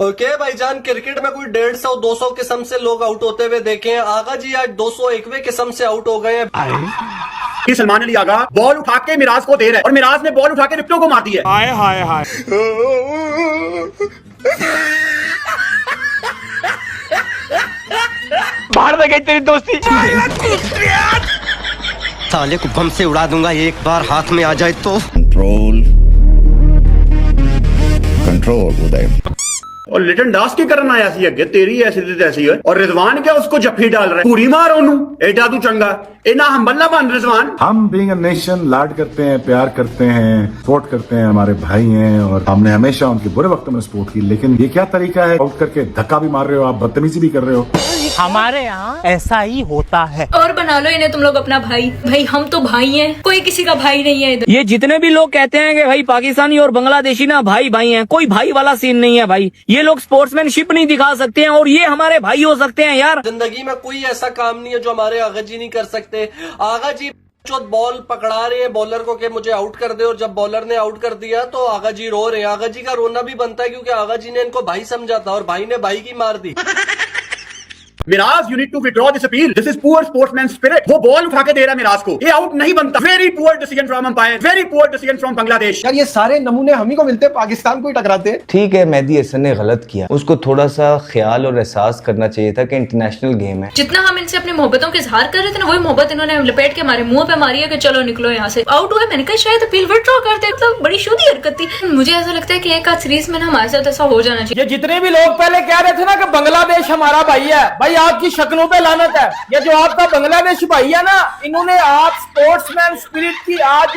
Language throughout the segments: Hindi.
ओके भाईजान, क्रिकेट में कोई 150-200 किस्म से लोग आउट होते हुए देखे हैं। आगा जी आज 201वें किस्म से आउट हो गए हैं। कि सलमान अली आगा बॉल उठा के मिराज को दे रहा है और मिराज ने बॉल उठा के विकेटों को मार दी है। हाय हाय हाय। बाहर में गई तेरी दोस्ती। साले को बम से उड़ा दूंगा एक बार हाथ में आ जाए तो। कंट्रोल उदय। और लिटन दास की करना ऐसी है तेरी ऐसी तैसी है और रिजवान क्या उसको जफ्फी डाल रहा है। पूरी मार ओनू एडा तू चंगा इना हम बल्ला बन रिजवान। हम बीइंग अ नेशन लाड करते हैं, प्यार करते हैं, सपोर्ट करते हैं, हमारे भाई हैं और हमने हमेशा उनके बुरे वक्त में सपोर्ट की। लेकिन ये क्या तरीका है, आउट करके धक्का भी मार रहे हो आप, बदतमीजी भी कर रहे हो। हमारे यहाँ ऐसा ही होता है। और बना लो इन्हें तुम लोग अपना भाई। भाई हम तो भाई हैं, कोई किसी का भाई नहीं है इधर। ये जितने भी लोग कहते हैं कि भाई पाकिस्तानी और बांग्लादेशी ना भाई भाई हैं, कोई भाई वाला सीन नहीं है भाई। ये लोग स्पोर्ट्समैनशिप नहीं दिखा सकते हैं और ये हमारे भाई हो सकते हैं यार। जिंदगी में कोई ऐसा काम नहीं है जो हमारे आगा जी नहीं कर सकते। आगा जी बॉल पकड़ा रहे हैं बॉलर को कि मुझे आउट कर दे, और जब बॉलर ने आउट कर दिया तो आगा जी रो रहे हैं। आगा जी का रोना भी बनता है क्योंकि आगा जी ने इनको भाई समझा था और भाई ने भाई की मार दी। Miraj you need to withdraw this appeal. This is poor sportsman spirit. वो बॉल उठा के दे रहा है मिराज को, ये आउट नहीं बनता। Very poor decision from umpire, very poor decision from Bangladesh. यार ये सारे नमूने हम ही को मिलते हैं, पाकिस्तान को ही टकराते हैं। ठीक है, मेहदी हसन ने गलत किया, उसको थोड़ा सा ख्याल और एहसास करना चाहिए था कि इंटरनेशनल गेम है। जितना हम इनसे अपनी मोहब्बतों के इजहार कर रहे थे ना, वही मोहब्बत इन्होंने लपेट के हमारे मुंह पे मारी है कि चलो निकलो यहाँ से। आउट हुआ, मैंने कहा शायद अपील विड्रॉ करते, तो बड़ी शोधी हरकत थी। मुझे ऐसा लगता है कि एक आध सीरीज में ना हमारे साथ ऐसा हो जाना चाहिए। ये जितने भी लोग पहले कह रहे थे ना कि बांग्लादेश हमारा भाई है, भाई आपकी शक्लों पे लानत है। ये जो आपका बांग्लादेश भाई है ना, इन्होंने आप स्पोर्ट्समैन स्पिरिट की आज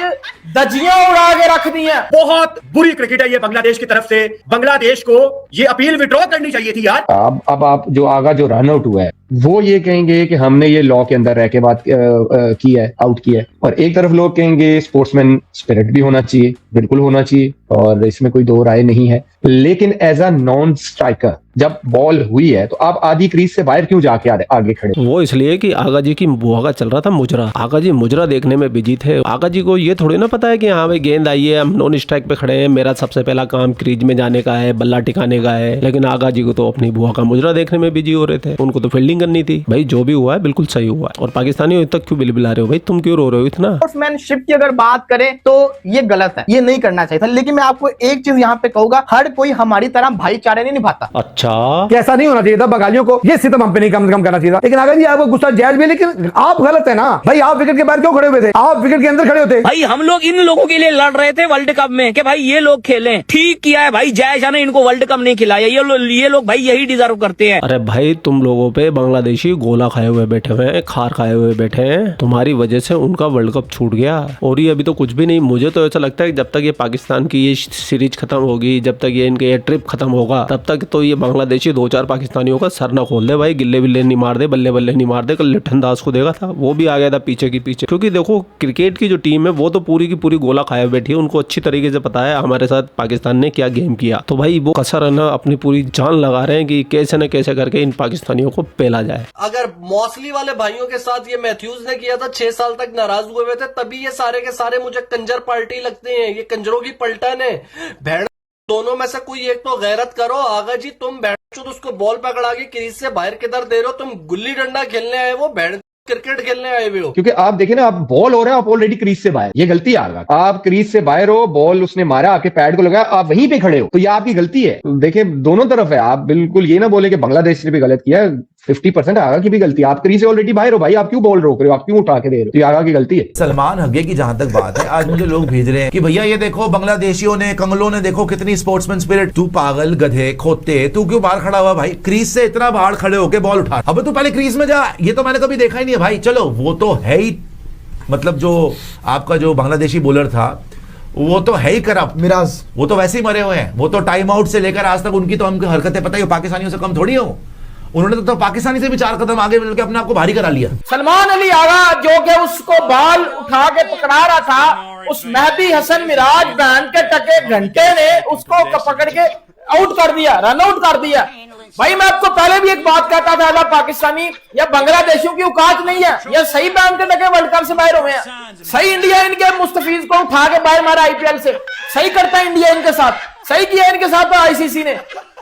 धज्जियां उड़ा के रख दी हैं। बहुत बुरी क्रिकेट है ये बांग्लादेश की तरफ से। बांग्लादेश को ये अपील विड्रॉ करनी चाहिए थी यार। अब आप जो आगा जो रन आउट हुआ है वो ये कहेंगे कि हमने ये लॉ के अंदर रह के बात की है, आउट किया है। और एक तरफ लोग कहेंगे स्पोर्ट्समैन स्पिरिट भी होना चाहिए, बिल्कुल होना चाहिए, और इसमें कोई दो राय नहीं है। लेकिन एज अ नॉन स्ट्राइकर जब बॉल हुई है तो आप आधी क्रीज से बाहर क्यों जाके आगे खड़े? वो इसलिए कि आगा जी की बुआ का चल रहा था मुजरा। आगा जी मुजरा देखने में बिजी थे। आगा जी को ये थोड़ी ना पता है कि हाँ भाई गेंद आई है, हम नॉन स्ट्राइक पे खड़े हैं, मेरा सबसे पहला काम क्रीज में जाने का है, बल्ला टिकाने का है। लेकिन आगा जी को तो अपनी बुआ का मुजरा देखने में बिजी हो रहे थे। उनको तो फील्डिंग करनी थी। भाई जो भी हुआ है बिल्कुल सही हुआ है। और पाकिस्तानी तक क्यों बिलबिला रहे हो भाई, तुम क्यों रो रहे हो इतना? स्पोर्ट्समैनशिप की अगर बात करें तो ये गलत है, ये नहीं करना चाहिए था। लेकिन मैं आपको एक चीज यहाँ पे कहूंगा, हर कोई हमारी तरह भाईचारे नहीं निभाता। अच्छा, कैसा नहीं होना चाहिए था बंगालियों को, ये सितम हम पे नहीं कम से कम करना चाहिए था। लेकिन अगर जी आपको गुस्सा जायज भी, लेकिन आप गलत है ना भाई। आप विकेट के बाहर क्यों खड़े हुए थे? आप विकेट के अंदर खड़े होते। भाई हम लोग इन लोगों के लिए लड़ रहे थे वर्ल्ड कप में कि भाई ये लोग खेलें। ठीक किया है भाई, जय ने इनको वर्ल्ड कप नहीं खिलाया। ये लोग भाई यही डिजर्व करते हैं। अरे भाई तुम लोगों पे बांग्लादेशी गोला खाए हुए बैठे हुए हैं, खार खाए हुए बैठे हैं। तुम्हारी वजह से उनका वर्ल्ड कप छूट गया और ये अभी तो कुछ भी नहीं। मुझे तो ऐसा लगता है कि जब तक ये पाकिस्तान की ये सीरीज खत्म होगी, जब तक ये इनके ये ट्रिप खत्म होगा, तब तक तो ये बांग्लादेशी 2-4 पाकिस्तानियों का सर ना खोल दे भाई। गिल्ले बिल्ले नहीं मार दे, बल्ले बल्ले नहीं मार दे। कल लिठन दास को देखा था, वो भी आ गया था पीछे की पीछे। क्योंकि देखो क्रिकेट की जो टीम है वो तो पूरी की पूरी गोला खाए बैठी है। उनको अच्छी तरीके से पता है हमारे साथ पाकिस्तान ने क्या गेम किया। तो भाई वो कसर ना अपनी पूरी जान लगा रहे हैं कि कैसे न कैसे करके इन पाकिस्तानियों को पेला जाए। अगर मौसली वाले भाइयों के साथ ये मैथ्यूज ने किया था, 6 साल तक नाराज हुए हुए थे, तभी ये सारे के सारे मुझे कंजर पार्टी लगते हैं। ये कंजरों की पलटन है। भेड़ दोनों में से कोई एक तो गैरत करो। आगा जी तुम बैठ उसको बॉल पकड़ा के क्रीज से बाहर किधर दे रहे हो? तुम गुल्ली डंडा खेलने आए हो, बैठ क्रिकेट खेलने आए हुए हो? क्योंकि आप देखिए ना, आप बॉल हो रहा है, आप ऑलरेडी क्रीज से बाहर, ये गलती आगा। आप क्रीज से बाहर हो, बॉल उसने मारा, आपके पैड को लगाया, आप वहीं पे खड़े हो, तो ये आपकी गलती है। देखिए दोनों तरफ है। आप बिल्कुल ये ना बोले कि बांग्लादेश ने भी गलत किया। 50% आगा की भी गलती है। आप क्रीज से ऑलरेडी बाहर हो भाई, आप क्यों बॉल रोक रहे हो, आप क्यों उठा के दे रहे हो? तो ये आगा की गलती है। सलमान हगे की जहां तक बात है, आज मुझे लोग भेज रहे हैं कि भैया ये देखो बांग्लादेशियों ने, कंगलों ने देखो कितनी स्पोर्ट्समैन स्पिरिट। तू पागल गधे खोते, तू क्यों बाहर खड़ा हुआ भाई? क्रीज से इतना बाहर खड़े होके बॉल उठा, अब तू पहले क्रीज में जा। ये तो मैंने कभी देखा ही नहीं है भाई। चलो वो तो है ही, मतलब जो आपका जो बांग्लादेशी बॉलर था वो तो है ही करप्ट मिराज, वो तो वैसे ही मरे हुए हैं। वो तो टाइम आउट से लेकर आज तक उनकी तो हमको हरकतें पता ही हो, पाकिस्तानियों से कम थोड़ी हो। उन्होंने तो पाकिस्तानी से भी 4 कदम आगे मिलकर अपने आप को भारी करा लिया। सलमान अली आगा जो कि उसको बॉल उठा के पकड़ा रहा था, उस मेहदी हसन मिराज बहन के टके घंटे ने उसको पकड़ के आउट कर दिया, रन आउट कर दिया। भाई मैं आपको पहले भी एक बात कहता था, पाकिस्तानी या बांग्लादेशियों की औकात नहीं है। ये सही बैंड के टके वर्ल्ड कप से बाहर हुए हैं। सही इंडिया इनके मुस्तफीज को उठा के बाहर मारा आईपीएल से। सही करता है इंडिया इनके साथ। सही किया इनके साथ आईसीसी ने।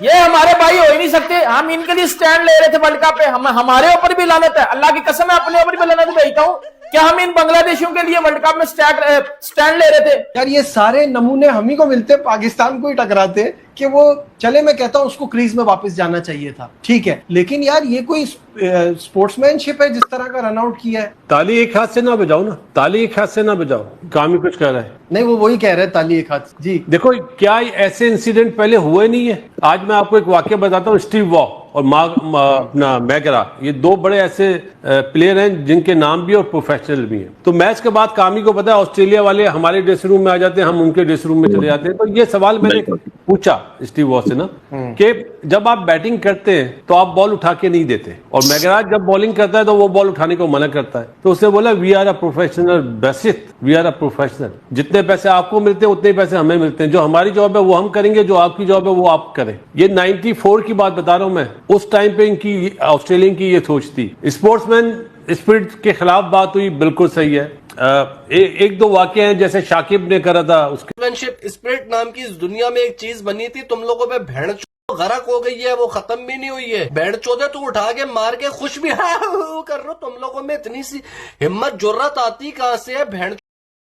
ये हमारे भाई हो ही नहीं सकते। हम इनके लिए स्टैंड ले रहे थे वर्ल्ड कप पे, हम हमारे ऊपर भी लानत है, अल्लाह की कसम है अपने ऊपर भी लानत भेजता हूँ। क्या हम इन बांग्लादेशियों के लिए वर्ल्ड कप में स्टैंड ले रहे थे? यार ये सारे नमूने हम ही को मिलते, पाकिस्तान को ही टकराते कि वो चले, मैं कहता हूँ उसको क्रीज में वापस जाना चाहिए था, ठीक है, लेकिन यार ये कोई स्पोर्ट्समैनशिप है जिस तरह का रन आउट किया है। ताली एक हाथ से ना बजाओ ना, ताली एक हाथ से ना बजाओ, काम ही कुछ कर रहा है। नहीं वो वही कह रहे हैं, ताली एक हाथ जी। देखो क्या ऐसे इंसिडेंट पहले हुए नहीं है। आज मैं आपको एक वाक्य बताता हूँ, स्टीव वॉ और अपना मैगरा, ये दो बड़े ऐसे प्लेयर हैं जिनके नाम भी और प्रोफेशनल भी हैं। तो मैच के बाद कामी को पता है ऑस्ट्रेलिया वाले हमारे ड्रेसिंग रूम में आ जाते हैं, हम उनके ड्रेसिंग रूम में चले जाते हैं। तो ये सवाल मैंने पूछा स्टीव वॉ से ना कि जब आप बैटिंग करते हैं तो आप बॉल उठा के नहीं देते, और मैगरा जब बॉलिंग करता है तो वो बॉल उठाने को मना करता है। तो उसने बोला we are a professional basic, we are a professional, जितने पैसे आपको मिलते हैं उतने पैसे हमें मिलते हैं, जो हमारी जॉब है वो हम करेंगे, जो आपकी जॉब है वो आप करें। ये 94 की बात बता रहा हूं मैं, उस टाइम पे इनकी ऑस्ट्रेलियन की ये सोच थी। स्पोर्ट्समैन स्पिरिट के खिलाफ बात हुई, बिल्कुल सही है। एक दो वाक्य हैं जैसे शाकिब ने करा था, उसके स्पिरिट नाम की इस दुनिया में एक चीज बनी थी, तुम लोगों पे भेड़ गरक हो गई है, वो खत्म भी नहीं हुई है। भेड़ चौदह तो उठा के मार के खुश भी कर रहे हो, तुम लोगों में इतनी सी हिम्मत जुर्रत आती कहां से है? भेड़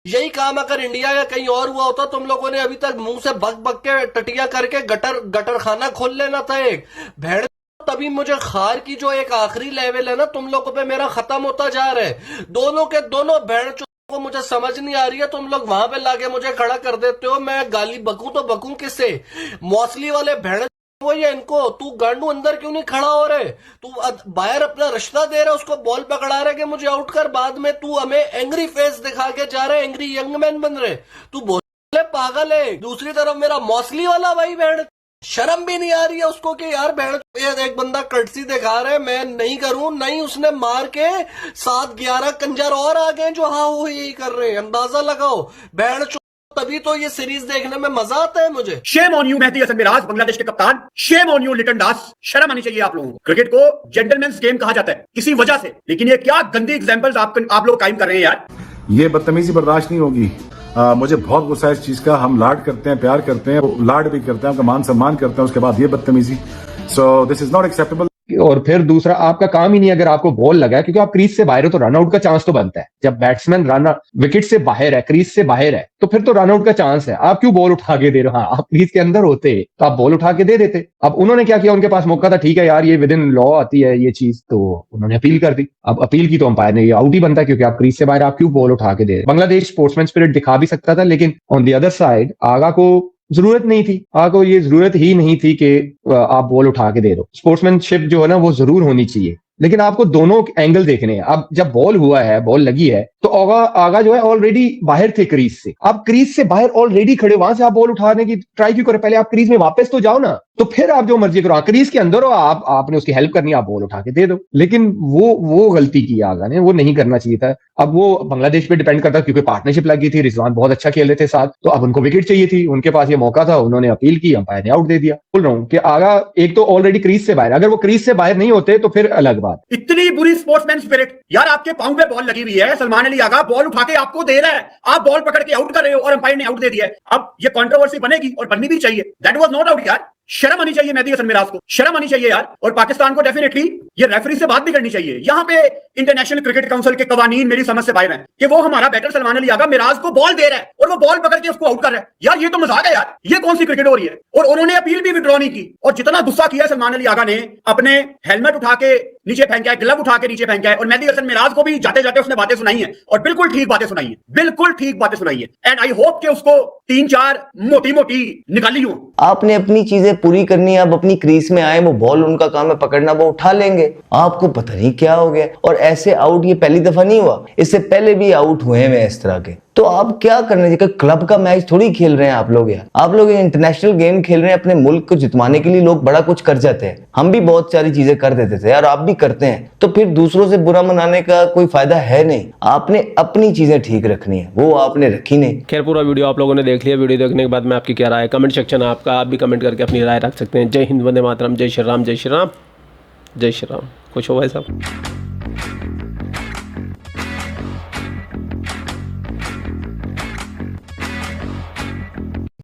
यही काम अगर इंडिया या कहीं और हुआ होता, तुम लोगों ने अभी तक मुंह से बक बक के टटिया करके गटर खाना खोल लेना था एक। भेड़ तभी मुझे खार की जो एक आखिरी लेवल है ना तुम लोगों पे मेरा खत्म होता जा रहा है। दोनों के दोनों भेड़ को मुझे समझ नहीं आ रही है, तुम लोग वहां पे लाके मुझे खड़ा कर देते हो। मैं गाली बकूं तो बकूं किससे? मौसली वाले भेड़ वो ये इनको, तू गांडू अंदर क्यों नहीं खड़ा हो रहे? तू बाहर अपना रिश्ता दे रहा, उसको बॉल पकड़ा रहे कि मुझे आउट कर, बाद में तू हमें एंग्री फेस दिखा के जा रहे, एंग्री यंग मैन बन रहे। तू बोले पागल है। दूसरी तरफ मेरा मौसली वाला भाई भेड़, शर्म भी नहीं आ रही है उसको कि यार भेड़ एक बंदा कर्टसी दिखा रहा है, मैं नहीं करूं, नहीं उसने मार के 7-11 कंजर और आ गए जो हाँ वो यही कर रहे हैं। अंदाजा लगाओ भेड़, तभी तो ये सीरीज देखने में मजा आता है मुझे। Shame on you Mehidy Hasan Miraz, Bangladesh के कप्तान। Shame on you Liton Das, शर्म आनी चाहिए आप लोगों को। क्रिकेट को जेंटलमैन्स गेम कहा जाता है किसी वजह से, लेकिन ये क्या गंदी एग्जांपल्स आप लोग कायम कर रहे हैं यार। ये बदतमीजी बर्दाश्त नहीं होगी। मुझे बहुत गुस्सा है इस चीज का। हम लाड करते हैं, प्यार करते हैं, लाड भी करते हैं, उनका मान सम्मान करते हैं, उसके बाद ये बदतमीजी। So this is not acceptable. और फिर दूसरा, आपका काम ही नहीं अगर आपको बॉल लगा है, क्योंकि आप क्रीज से बाहर हो तो रनआउट का चांस तो बनता है। जब बैट्समैन रन विकेट से बाहर है, क्रीज से बाहर है, तो फिर तो रनआउट का चांस है। आप क्यों बॉल उठा के दे रहे हो? हाँ, आप क्रीज के अंदर होते तो आप बॉल उठा के दे देते। अब उन्होंने क्या किया, उनके पास मौका था, ठीक है यार ये विद इन लॉ आती है ये चीज, तो उन्होंने अपील कर दी। अब अपील की तो अंपायर ने, ये आउट ही बनता है, क्योंकि आप क्रीज से बाहर, आप क्यों बॉल उठा के दे रहे? बांग्लादेश स्पोर्ट्समैन स्पिरिट दिखा भी सकता था, लेकिन ऑन द अदर साइड आगा को जरूरत नहीं थी, आपको ये जरूरत ही नहीं थी कि आप बॉल उठा के दे दो। स्पोर्ट्समैनशिप जो है ना वो जरूर होनी चाहिए, लेकिन आपको दोनों एंगल देखने हैं। अब जब बॉल हुआ है, बॉल लगी है, तो आगा जो है ऑलरेडी बाहर थे क्रीज से। आप क्रीज से बाहर ऑलरेडी खड़े, वहां से आप बॉल उठाने की ट्राई क्यों करें? पहले आप क्रीज में वापस तो जाओ ना, तो फिर आप जो मर्जी करो। क्रीज के अंदर हो, आपने उसकी हेल्प करनी, आप बॉल उठा के दे दो। लेकिन वो गलती की आगा ने, वो नहीं करना चाहिए था। अब वो बांग्लादेश पे डिपेंड करता, क्योंकि पार्टनरशिप लगी थी, रिजवान बहुत अच्छा खेल रहे थे साथ, तो अब उनको विकेट चाहिए थी, उनके पास ये मौका था, उन्होंने अपील की, अंपायर ने आउट दे दिया। बोल रहा हूँ कि आगा एक तो ऑलरेडी क्रीज से बाहर, अगर वो क्रीज से बाहर नहीं होते तो फिर अलग बात। इतनी बुरी स्पोर्ट्समैन स्पिरिट यार, आपके पांव पे बॉल लगी हुई है, सलमान अली आगा बॉल उठा के आपको दे रहा है, आप बॉल पकड़ के आउट कर रहे हो और अंपायर ने आउट दे दिया है। अब ये कंट्रोवर्सी बनेगी और बननी भी चाहिए, दैट वाज नॉट आउट यार। शर्म आनी चाहिए मेहदी हसन मिराज को, शर्म आनी चाहिए यार। और पाकिस्तान को डेफिनेटली ये रेफरी से बात भी करनी चाहिए। यहाँ पे इंटरनेशनल क्रिकेट काउंसिल के कवानीन मेरी समझ से बाहर हैं कि वो हमारा बैटर सलमान अली आगा मिराज को बॉल दे रहा है और वो बॉल पकड़ के उसको आउट कर रहा है। यार ये तो मजाक है यार, ये कौन सी क्रिकेट हो रही है? और उन्होंने अपील भी विड्रॉ नहीं की। और जितना गुस्सा किया सलमान अली आगा ने, अपने हेलमेट उठा के नीचे फेंका है, ग्लव उठा के नीचे फेंका है, और मेहदी हसन मिराज को भी जाते जाते उसने बातें सुनाई है, और बिल्कुल ठीक बातें सुनाई है, बिल्कुल ठीक बातें सुनाई है। एंड आई होप कि उसको 3-4 मोटी मोटी निकाली हो। आपने अपनी चीजें पूरी करनी है, अब अपनी क्रीज में आए, वो बॉल उनका काम है पकड़ना, वो उठा लेंगे। आपको पता नहीं क्या हो गया। और ऐसे आउट ये पहली दफा नहीं हुआ, इससे पहले भी आउट हुए हैं इस तरह के। तो आप क्या करने चाहिए? क्लब का मैच थोड़ी खेल रहे हैं आप लोग यार, आप लोग इंटरनेशनल गेम खेल रहे हैं। अपने मुल्क को जितवाने के लिए लोग बड़ा कुछ कर जाते हैं, हम भी बहुत सारी चीजें कर देते थे यार, आप भी करते हैं। तो फिर दूसरों से बुरा मनाने का कोई फायदा है नहीं। आपने अपनी चीजें ठीक रखनी है, वो आपने रखी नहीं। खैर पूरा वीडियो आप लोगों ने देख लिया। वीडियो देखने के बाद में आपकी क्या राय है? कमेंट सेक्शन है आपका, आप भी कमेंट करके अपनी राय रख सकते हैं। जय हिंद, वंदे मातरम, जय श्री राम, जय श्री राम, जय श्री राम। खुश हो भाई साहब।